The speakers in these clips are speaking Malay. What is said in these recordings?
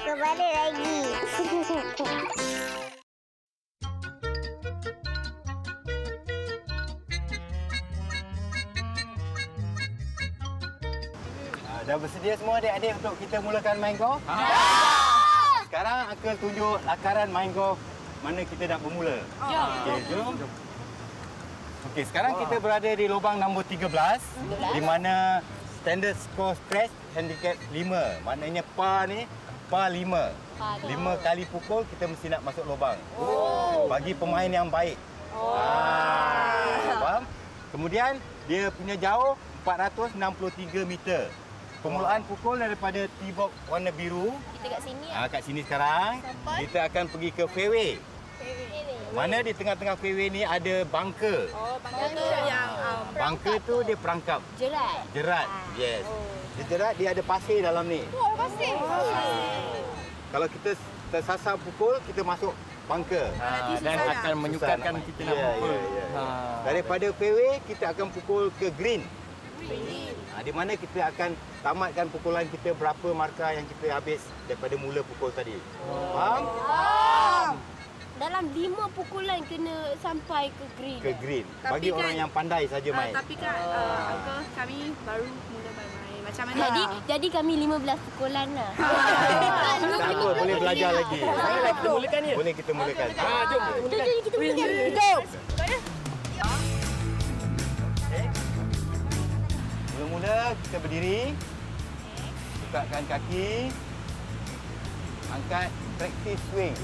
Kembali lagi. Dah bersedia semua adik-adik untuk kita mulakan main golf? Sekarang Uncle tunjuk lakaran main golf mana kita nak bermula. Okey, jom. Okey, sekarang kita berada di lubang nombor 13 di mana standard score scratch handicap 5. Maknanya par ni par 5. 5 kali pukul kita mesti nak masuk lubang. Bagi pemain yang baik. Faham? Kemudian dia punya jauh 463 meter. Permulaan pukul daripada tee box warna biru. Kita kat sini. Kat sini sekarang. Kita akan pergi ke fairway. Mana di tengah-tengah fairway ni ada bunker. Bunker tu yang bunker tu dia perangkap. Jerat. Yes. Dia jerat, dia ada pasir dalam ni. pasir. Kalau kita tersasar pukul, kita masuk bunker. Dan akan menyukarkan kita nak pukul. Daripada fairway, kita akan pukul ke green. Di mana kita akan tamatkan pukulan kita berapa markah yang kita habis daripada mula pukul tadi. Faham? Dalam 5 pukulan kena sampai ke green. Ke green. Bagi orang yang pandai saja main. Tapi kan Uncle, kami baru mula main. Macam mana? Jadi kami 15 pukulan lah. Tak apa, boleh belajar lagi. Boleh kita mulakan ya? Boleh kita mulakan. Jom kita mulakan. Kita mulakan. Go! Mula-mula kita berdiri. Bukakan kaki. Angkat practice swing.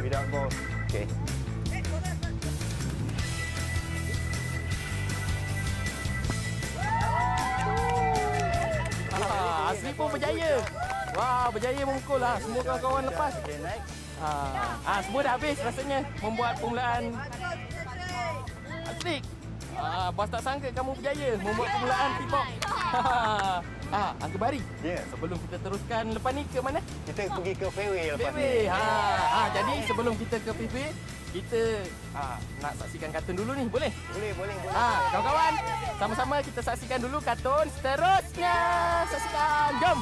Without ball. Okay. Asli pun berjaya. Wah, berjaya memukul lah. Semua kawan-kawan lepas. Okay, naik. Semua dah habis rasanya membuat permulaan. Asli. Bos tak sangka kamu berjaya membuat permulaan tee box. Uncle Bari. Ya. Sebelum kita teruskan lepas ni ke mana? Kita pergi ke fairway lepas ni. Fairway. Jadi sebelum kita ke fairway, kita nak saksikan kartun dulu ni. Boleh? Boleh. Kawan-kawan, sama-sama kita saksikan dulu kartun seterusnya. Saksikan. Jom.